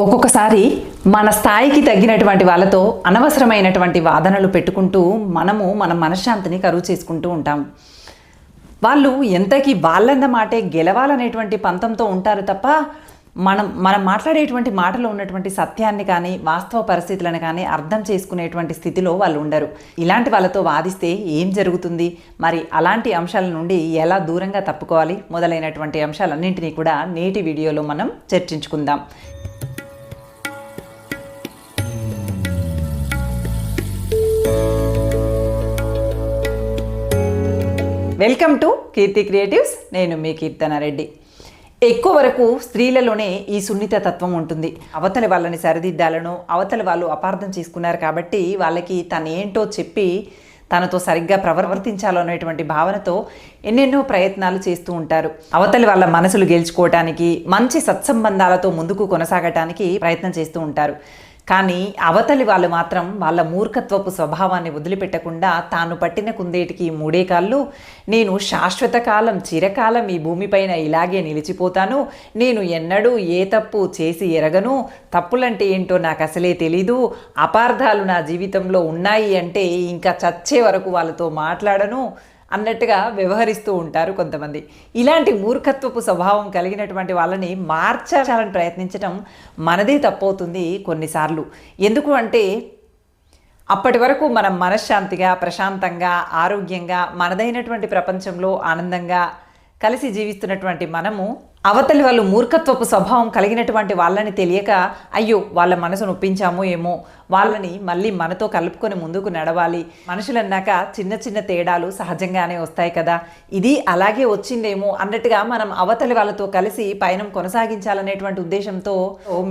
ఒక్కొక్కసారి మన స్థాయికి తగ్గినటువంటి వాళ్ళతో అనవసరమైనటువంటి వాదనలు పెట్టుకుంటూ మన మనశ్శాంతిని కరువు చేసుకుంటూ ఉంటాం. వాళ్ళు ఎంతకీ వాళ్ళన్న మాటే గెలవాలనేటువంటి పంతంతో ఉంటారు తప్ప మనం మాట్లాడేటువంటి మాటలో ఉన్నటువంటి సత్యాన్ని కానీ వాస్తవ పరిస్థితులను కానీ అర్థం చేసుకునేటువంటి స్థితిలో వాళ్ళు ఉండరు. ఇలాంటి వాళ్ళతో వాదిస్తే ఏం జరుగుతుంది, మరి అలాంటి అంశాల నుండి ఎలా దూరంగా తప్పుకోవాలి మొదలైనటువంటి అంశాలన్నింటినీ కూడా నేటి వీడియోలో మనం చర్చించుకుందాం. Welcome to Keerthi Creatives. నేను మీ కీర్తనారెడ్డి. ఎక్కువ వరకు స్త్రీలలోనే ఈ సున్నిత తత్వం ఉంటుంది. అవతలి వాళ్ళని సరిదిద్దాలను, అవతలి వాళ్ళు అపార్థం చేసుకున్నారు కాబట్టి వాళ్ళకి తనేంటో చెప్పి తనతో సరిగ్గా ప్రవర్తించాలో అనేటువంటి భావనతో ఎన్నెన్నో ప్రయత్నాలు చేస్తూ ఉంటారు. అవతలి వాళ్ళ మనసులు గెలుచుకోవటానికి, మంచి సత్సంబంధాలతో ముందుకు కొనసాగటానికి ప్రయత్నం చేస్తూ ఉంటారు. కానీ అవతలి వాళ్ళు మాత్రం వాళ్ళ మూర్ఖత్వపు స్వభావాన్ని వదిలిపెట్టకుండా తాను పట్టిన కుందేటికి మూడే కాళ్ళు, నేను శాశ్వత కాలం చిరకాలం ఈ భూమిపైన ఇలాగే నిలిచిపోతాను, నేను ఎన్నడూ ఏ తప్పు చేసి ఎరగను, తప్పులంటే ఏంటో నాకు అసలే తెలీదు, అపార్థాలు నా జీవితంలో ఉన్నాయి అంటే ఇంకా చచ్చే వరకు వాళ్ళతో మాట్లాడను అన్నట్టుగా వ్యవహరిస్తూ ఉంటారు కొంతమంది. ఇలాంటి మూర్ఖత్వపు స్వభావం కలిగినటువంటి వాళ్ళని మార్చాలని ప్రయత్నించడం మనదే తప్పవుతుంది కొన్నిసార్లు. ఎందుకు అంటే అప్పటి వరకు మనం మనశ్శాంతిగా, ప్రశాంతంగా, ఆరోగ్యంగా, మనదైనటువంటి ప్రపంచంలో ఆనందంగా కలిసి జీవిస్తున్నటువంటి మనము అవతలి వాళ్ళు మూర్ఖత్వపు స్వభావం కలిగినటువంటి వాళ్ళని తెలియక అయ్యో వాళ్ళ మనసు నొప్పించామో ఏమో, వాళ్ళని మళ్ళీ మనతో కలుపుకొని ముందుకు నడవాలి, మనుషులన్నాక చిన్న చిన్న తేడాలు సహజంగానే వస్తాయి కదా, ఇది అలాగే వచ్చిందేమో అన్నట్టుగా మనం అవతలి వాళ్ళతో కలిసి పయనం కొనసాగించాలనేటువంటి ఉద్దేశంతో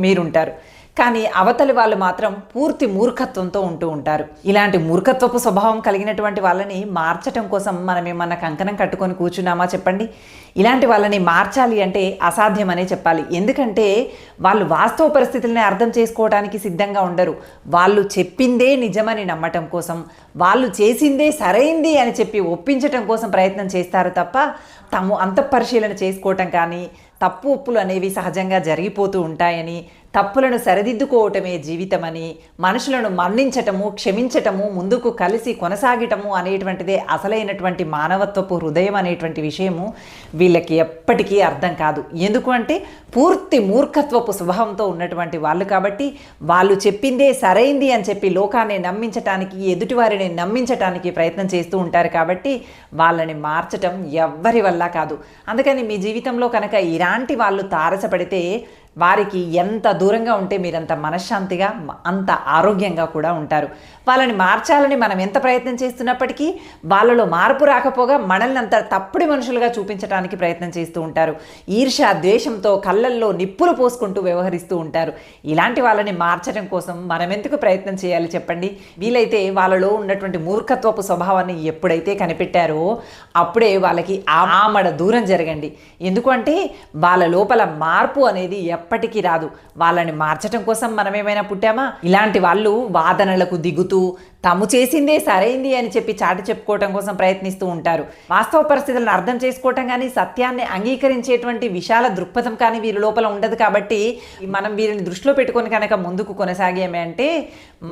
మీరుంటారు. కానీ అవతలి వాళ్ళు మాత్రం పూర్తి మూర్ఖత్వంతో ఉంటూ ఉంటారు. ఇలాంటి మూర్ఖత్వపు స్వభావం కలిగినటువంటి వాళ్ళని మార్చటం కోసం మనం ఏమన్నా కంకణం కట్టుకొని కూర్చున్నామా చెప్పండి? ఇలాంటి వాళ్ళని మార్చాలి అంటే అసాధ్యమనే చెప్పాలి. ఎందుకంటే వాళ్ళు వాస్తవ పరిస్థితుల్ని అర్థం చేసుకోవడానికి సిద్ధంగా ఉండరు. వాళ్ళు చెప్పిందే నిజమని నమ్మటం కోసం, వాళ్ళు చేసిందే సరైంది అని చెప్పి ఒప్పించటం కోసం ప్రయత్నం చేస్తారు తప్ప తాము అంతఃపరిశీలన చేసుకోవటం కానీ, తప్పు ఒప్పులు అనేవి సహజంగా జరిగిపోతూ ఉంటాయని, తప్పులను సరిదిద్దుకోవటమే జీవితమని, మనుషులను మన్నించటము, క్షమించటము, ముందుకు కలిసి కొనసాగటము అనేటువంటిదే అసలైనటువంటి మానవత్వపు హృదయం అనేటువంటి విషయము వీళ్ళకి ఎప్పటికీ అర్థం కాదు. ఎందుకు అంటే పూర్తి మూర్ఖత్వపు స్వభావంతో ఉన్నటువంటి వాళ్ళు కాబట్టి వాళ్ళు చెప్పిందే సరైంది అని చెప్పి లోకాన్ని నమ్మించటానికి, ఎదుటివారిని నమ్మించటానికి ప్రయత్నం చేస్తూ ఉంటారు. కాబట్టి వాళ్ళని మార్చటం ఎవ్వరి వల్ల కాదు. అందుకని మీ జీవితంలో కనుక ఇలాంటి వాళ్ళు తారసపడితే వారికి ఎంత దూరంగా ఉంటే మీరంత మనశ్శాంతిగా, అంత ఆరోగ్యంగా కూడా ఉంటారు. వాళ్ళని మార్చాలని మనం ఎంత ప్రయత్నం చేస్తున్నప్పటికీ వాళ్ళలో మార్పు రాకపోగా మనల్ని అంత తప్పుడు మనుషులుగా చూపించడానికి ప్రయత్నం చేస్తూ ఉంటారు. ఈర్ష్య, ద్వేషంతో కళ్ళల్లో నిప్పులు పోసుకుంటూ వ్యవహరిస్తూ ఉంటారు. ఇలాంటి వాళ్ళని మార్చడం కోసం మనం ఎందుకు ప్రయత్నం చేయాలి చెప్పండి? వీలైతే వాళ్ళలో ఉన్నటువంటి మూర్ఖత్వపు స్వభావాన్ని ఎప్పుడైతే కనిపెట్టారో అప్పుడే వాళ్ళకి ఆమడ దూరం జరగండి. ఎందుకంటే వాళ్ళ లోపల మార్పు అనేది ఎప్పటికీ రాదు. వాళ్ళని మార్చటం కోసం మనం ఏమైనా పుట్టామా? ఇలాంటి వాళ్ళు వాదనలకు దిగుతూ తాము చేసిందే సరైంది అని చెప్పి చాటి చెప్పుకోవటం కోసం ప్రయత్నిస్తూ ఉంటారు. వాస్తవ పరిస్థితులను అర్థం చేసుకోవటం కానీ, సత్యాన్ని అంగీకరించేటువంటి విశాల దృక్పథం కానీ వీరి లోపల ఉండదు. కాబట్టి మనం వీరిని దృష్టిలో పెట్టుకొని కనుక ముందుకు కొనసాగేమే అంటే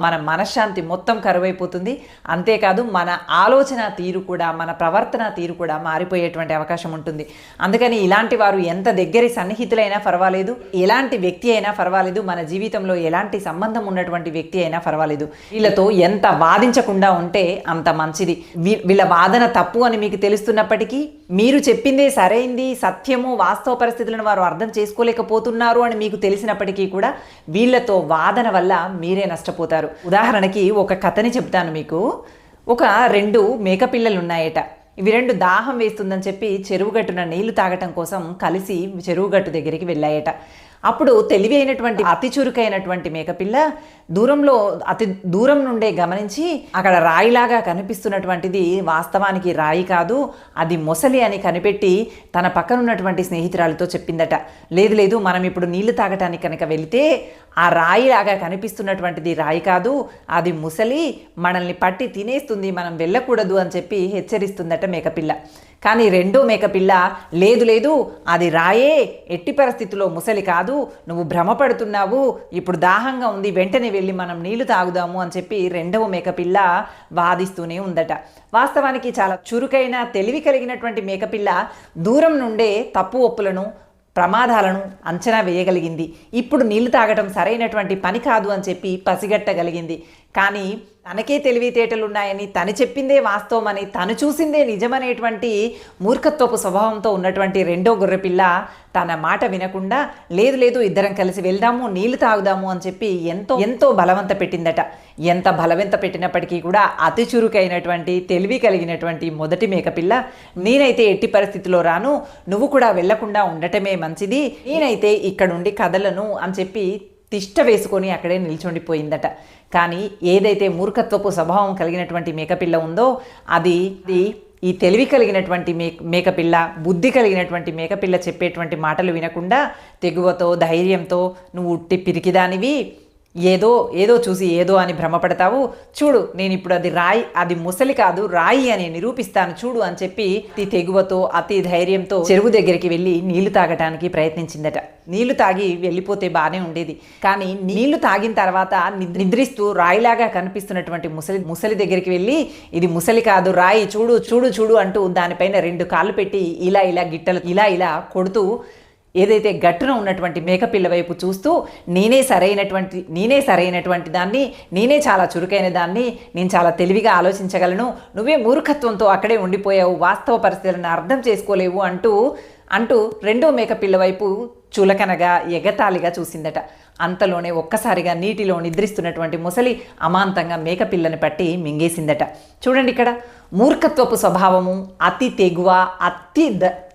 మన మనశ్శాంతి మొత్తం కరువైపోతుంది. అంతేకాదు మన ఆలోచన తీరు కూడా, మన ప్రవర్తన తీరు కూడా మారిపోయేటువంటి అవకాశం ఉంటుంది. అందుకని ఇలాంటి వారు ఎంత దగ్గరి సన్నిహితులైనా పర్వాలేదు, ఎలాంటి వ్యక్తి అయినా పర్వాలేదు, మన జీవితంలో ఎలాంటి సంబంధం ఉన్నటువంటి వ్యక్తి అయినా పర్వాలేదు, వీళ్ళతో ఎంత వాదించకుండా ఉంటే అంత మంచిది. వీళ్ళ వాదన తప్పు అని మీకు తెలుస్తున్నప్పటికీ, మీరు చెప్పిందే సరైంది, సత్యము, వాస్తవ పరిస్థితులను వారు అర్థం చేసుకోలేకపోతున్నారు అని మీకు తెలిసినప్పటికీ కూడా వీళ్ళతో వాదన వల్ల మీరే నష్టపోతారు. ఉదాహరణకి ఒక కథని చెప్తాను మీకు. ఒక 2 మేకపిల్లలు ఉన్నాయట. ఇవి 2 దాహం వేస్తుందని చెప్పి చెరువుగట్టున నీళ్లు తాగటం కోసం కలిసి చెరువుగట్టు దగ్గరికి వెళ్ళాయట. అప్పుడు తెలివి అయినటువంటి, అతి చురుకైనటువంటి మేకపిల్ల అతి దూరం నుండే గమనించి అక్కడ రాయిలాగా కనిపిస్తున్నటువంటిది వాస్తవానికి రాయి కాదు, అది మొసలి అని కనిపెట్టి తన పక్కనున్నటువంటి స్నేహితురాలతో చెప్పిందట. లేదు, మనం ఇప్పుడు నీళ్లు తాగటానికి కనుక వెళితే ఆ రాయిలాగా కనిపిస్తున్నటువంటిది రాయి కాదు, అది ముసలి, మనల్ని పట్టి తినేస్తుంది, మనం వెళ్ళకూడదు అని చెప్పి హెచ్చరిస్తుందట మేకపిల్ల. కానీ రెండో మేకపిల్ల లేదు లేదు అది రాయే, ఎట్టి పరిస్థితుల్లో ముసలి కాదు, నువ్వు భ్రమపడుతున్నావు, ఇప్పుడు దాహంగా ఉంది, వెంటనే వెళ్ళి మనం నీళ్లు తాగుదాము అని చెప్పి రెండవ మేకపిల్ల వాదిస్తూనే ఉందట. వాస్తవానికి చాలా చురుకైన తెలివి కలిగినటువంటి మేకపిల్ల దూరం నుండే తప్పు ఒప్పులను ప్రమాదాలను అంచనా వేయగలిగింది. ఇప్పుడు నీళ్లు తాగటం సరైనటువంటి పని కాదు అని చెప్పి పసిగట్టగలిగింది. కానీ తనకే తెలివితేటలున్నాయని, తను చెప్పిందే వాస్తవమని, తను చూసిందే నిజమనేటువంటి మూర్ఖత్వపు స్వభావంతో ఉన్నటువంటి రెండో గొర్రెపిల్ల తన మాట వినకుండా లేదు లేదు ఇద్దరం కలిసి వెళ్దాము, నీళ్లు తాగుదాము అని చెప్పి ఎంతో బలవంత పెట్టిందట. ఎంత బలవంత పెట్టినప్పటికీ కూడా అతి చురుకైనటువంటి తెలివి కలిగినటువంటి మొదటి మేకపిల్ల నేనైతే ఎట్టి పరిస్థితిలో రాను, నువ్వు కూడా వెళ్లకుండా ఉండటమే మంచిది, నేనైతే ఇక్కడుండి కదలను అని చెప్పి తిష్ట వేసుకొని అక్కడే నిల్చుండిపోయిందట. కానీ ఏదైతే మూర్ఖత్వపు స్వభావం కలిగినటువంటి మేకపిల్ల ఉందో అది ఈ తెలివి కలిగినటువంటి మేకపిల్ల, బుద్ధి కలిగినటువంటి మేకపిల్ల చెప్పేటువంటి మాటలు వినకుండా తెగువతో ధైర్యంతో నువ్వు ఉట్టి పిరికిదానివి, ఏదో చూసి ఏదో అని భ్రమపడతావు, చూడు నేను ఇప్పుడు అది ముసలి కాదు రాయి అని నిరూపిస్తాను చూడు అని చెప్పి అతి తెగువతో అతి ధైర్యంతో చెరువు దగ్గరికి వెళ్ళి నీళ్లు తాగటానికి ప్రయత్నించిందట. నీళ్లు తాగి వెళ్ళిపోతే బాగానే ఉండేది. కానీ నీళ్లు తాగిన తర్వాత నిద్రిస్తూ రాయిలాగా కనిపిస్తున్నటువంటి ముసలి దగ్గరికి వెళ్ళి ఇది ముసలి కాదు రాయి, చూడు చూడు చూడు అంటూ దానిపైన 2 కాళ్ళు పెట్టి ఇలా గిట్టలు ఇలా కొడుతూ ఏదైతే గట్టున ఉన్నటువంటి మేకపిల్ల వైపు చూస్తూ నేనే సరైనటువంటి దాన్ని, నేనే చాలా చురుకైన దాన్ని, నేను చాలా తెలివిగా ఆలోచించగలను, నువ్వే మూర్ఖత్వంతో అక్కడే ఉండిపోయావు, వాస్తవ పరిస్థితులను అర్థం చేసుకోలేవు అంటూ రెండో మేకపిల్ల వైపు చులకనగా ఎగతాళిగా చూసిందట. అంతలోనే ఒక్కసారిగా నీటిలో నిద్రిస్తున్నటువంటి ముసలి అమాంతంగా మేకపిల్లని పట్టి మింగేసిందట. చూడండి ఇక్కడ మూర్ఖత్వపు స్వభావము, అతి తెగువ,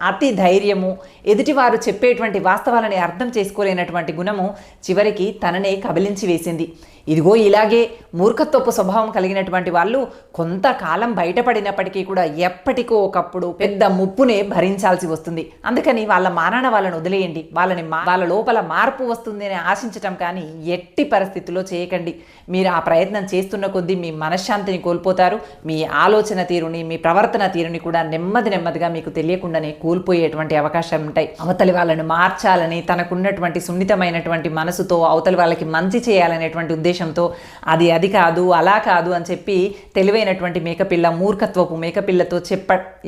అతి ధైర్యము, ఎదుటివారు చెప్పేటువంటి వాస్తవాలని అర్థం చేసుకోలేనటువంటి గుణము చివరికి తననే కబలించి వేసింది. ఇదిగో ఇలాగే మూర్ఖత్వపు స్వభావం కలిగినటువంటి వాళ్ళు కొంతకాలం బయటపడినప్పటికీ కూడా ఎప్పటికో ఒకప్పుడు పెద్ద ముప్పునే భరించాల్సి వస్తుంది. అందుకని వాళ్ళ మానాన వాళ్ళని వదిలేయండి, వాళ్ళ లోపల మార్పు వస్తుంది అని ఆశించటం కానీ ఎట్టి పరిస్థితుల్లో చేయకండి. మీరు ఆ ప్రయత్నం చేస్తున్న కొద్దీ మీ మనశ్శాంతిని కోల్పోతారు, మీ ఆలోచన తీరుని, మీ ప్రవర్తన తీరుని కూడా నెమ్మదిగా మీకు తెలియకుండానే కోల్పోయేటువంటి అవకాశాలు ఉంటాయి. అవతలి వాళ్ళని మార్చాలని తనకున్నటువంటి సున్నితమైనటువంటి మనసుతో అవతలి వాళ్ళకి మంచి చేయాలనేటువంటి ఉద్దేశంతో అది కాదు అలా కాదు అని చెప్పి తెలివైనటువంటి మేకపిల్ల మూర్ఖత్వపు మేకపిల్లతో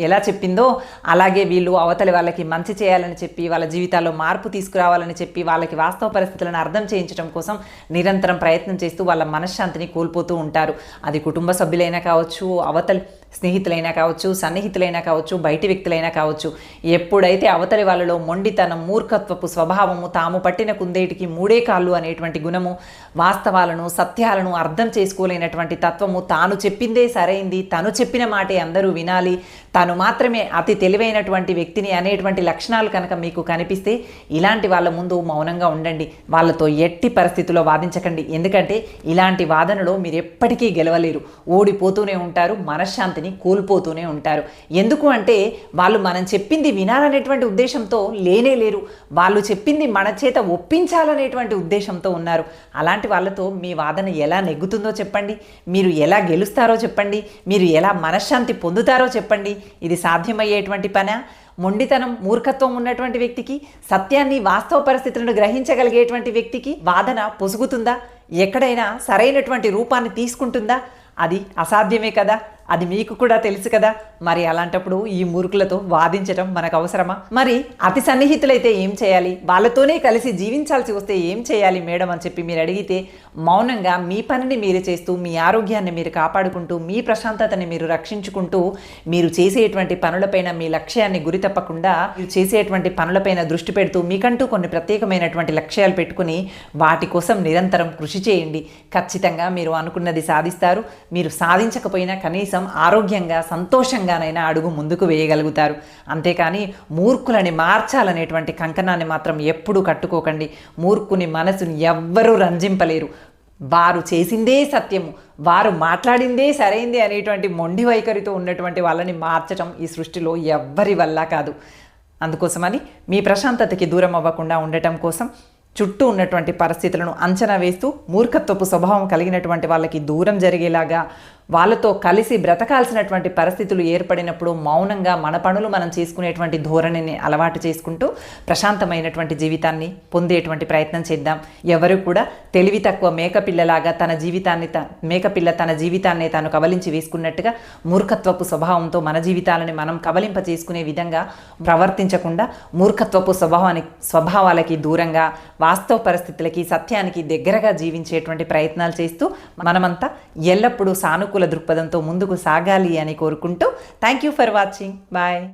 ఎలా చెప్పిందో అలాగే వీళ్ళు అవతలి వాళ్ళకి మంచి చేయాలని చెప్పి, వాళ్ళ జీవితాల్లో మార్పు తీసుకురావాలని చెప్పి, వాళ్ళకి వాస్తవ పరిస్థితులను అర్థం చేయించడం కోసం నిరంతరం ప్రయత్నం చేస్తూ వాళ్ళ మనశ్శాంతిని కోల్పోతూ ఉంటారు. అది కుటుంబ సభ్యులైనా కావచ్చు, అవతలి స్నేహితులైనా కావచ్చు, సన్నిహితులైనా కావచ్చు, బయటి వ్యక్తులైనా కావచ్చు. ఎప్పుడైతే అవతలి వాళ్ళలో మొండితనం, మూర్ఖత్వపు స్వభావము, తాము పట్టిన కుందేటికి 3 కాళ్ళు అనేటువంటి గుణము, వాస్తవాలను సత్యాలను అర్థం చేసుకోలేనటువంటి తత్వము, తాను చెప్పిందే సరైంది, తను చెప్పిన మాటే అందరూ వినాలి, తను మాత్రమే అతి తెలివైనటువంటి వ్యక్తిని అనేటువంటి లక్షణాలు కనుక మీకు కనిపిస్తే ఇలాంటి వాళ్ళ ముందు మౌనంగా ఉండండి. వాళ్ళతో ఎట్టి పరిస్థితుల్లో వాదించకండి. ఎందుకంటే ఇలాంటి వాదనలో మీరు ఎప్పటికీ గెలవలేరు, ఓడిపోతూనే ఉంటారు, మనశ్శాంతిని కోల్పోతూనే ఉంటారు. ఎందుకు అంటే వాళ్ళు మనం చెప్పింది వినాలనేటువంటి ఉద్దేశంతో లేరు, వాళ్ళు చెప్పింది మన చేత ఒప్పించాలనేటువంటి ఉద్దేశంతో ఉన్నారు. అలాంటి వాళ్ళతో మీ వాదన ఎలా నెగ్గుతుందో చెప్పండి, మీరు ఎలా గెలుస్తారో చెప్పండి, మీరు ఎలా మనశ్శాంతి పొందుతారో చెప్పండి. ఇది సాధ్యమయ్యేటువంటి పనా? మొండితనం, మూర్ఖత్వం ఉన్నటువంటి వ్యక్తికి, సత్యాన్ని వాస్తవ పరిస్థితులను గ్రహించగలిగేటువంటి వ్యక్తికి వాదన పొసుగుతుందా? ఎక్కడైనా సరైనటువంటి రూపాన్ని తీసుకుంటుందా? అది అసాధ్యమే కదా. అది మీకు కూడా తెలుసు కదా. మరి అలాంటప్పుడు ఈ మూర్ఖులతో వాదించడం మనకు అవసరమా? మరి అతి సన్నిహితులైతే ఏం చేయాలి? వాళ్ళతోనే కలిసి జీవించాల్సి వస్తే ఏం చేయాలి మేడం అని చెప్పి మీరు అడిగితే మౌనంగా మీ పనిని మీరు చేస్తూ, మీ ఆరోగ్యాన్ని మీరు కాపాడుకుంటూ, మీ ప్రశాంతతని మీరు రక్షించుకుంటూ, మీరు చేసేటువంటి పనులపైన మీ లక్ష్యాన్ని గురి తప్పకుండా మీరు చేసేటువంటి పనులపైన దృష్టి పెడుతూ, మీకంటూ కొన్ని ప్రత్యేకమైనటువంటి లక్ష్యాలు పెట్టుకుని వాటి కోసం నిరంతరం కృషి చేయండి. ఖచ్చితంగా మీరు అనుకున్నది సాధిస్తారు. మీరు సాధించకపోయినా కనీసం ఆరోగ్యంగా, సంతోషంగానైనా అడుగు ముందుకు వేయగలుగుతారు. అంతేకాని మూర్ఖులని మార్చాలనేటువంటి కంకణాన్ని మాత్రం ఎప్పుడూ కట్టుకోకండి. మూర్ఖుని మనసుని ఎవ్వరూ రంజింపలేరు. వారు చేసిందే సత్యము, వారు మాట్లాడిందే సరైంది అనేటువంటి మొండి వైఖరితో ఉన్నటువంటి వాళ్ళని మార్చటం ఈ సృష్టిలో ఎవ్వరి వల్ల కాదు. అందుకోసమని మీ ప్రశాంతతకి దూరం అవ్వకుండా ఉండటం కోసం చుట్టూ ఉన్నటువంటి పరిస్థితులను అంచనా వేస్తూ మూర్ఖత్వపు స్వభావం కలిగినటువంటి వాళ్ళకి దూరం జరిగేలాగా వాళ్ళతో కలిసి బ్రతకాల్సినటువంటి పరిస్థితులు ఏర్పడినప్పుడు మౌనంగా మన పనులు మనం చేసుకునేటువంటి ధోరణిని అలవాటు చేసుకుంటూ ప్రశాంతమైనటువంటి జీవితాన్ని పొందేటువంటి ప్రయత్నం చేద్దాం. ఎవరు కూడా తెలివి తక్కువ మేకపిల్లలాగా మేకపిల్ల తన జీవితాన్ని తాను కబలించి వేసుకున్నట్టుగా మూర్ఖత్వపు స్వభావంతో మన జీవితాలని మనం కబలింప చేసుకునే విధంగా ప్రవర్తించకుండా మూర్ఖత్వపు స్వభావాలకి దూరంగా వాస్తవ పరిస్థితులకి సత్యానికి దగ్గరగా జీవించేటువంటి ప్రయత్నాలు చేస్తూ మనమంతా ఎల్లప్పుడూ సానుకూల దృక్పథంతో ముందుకు సాగాలి అని కోరుకుంటూ thank you for watching. Bye.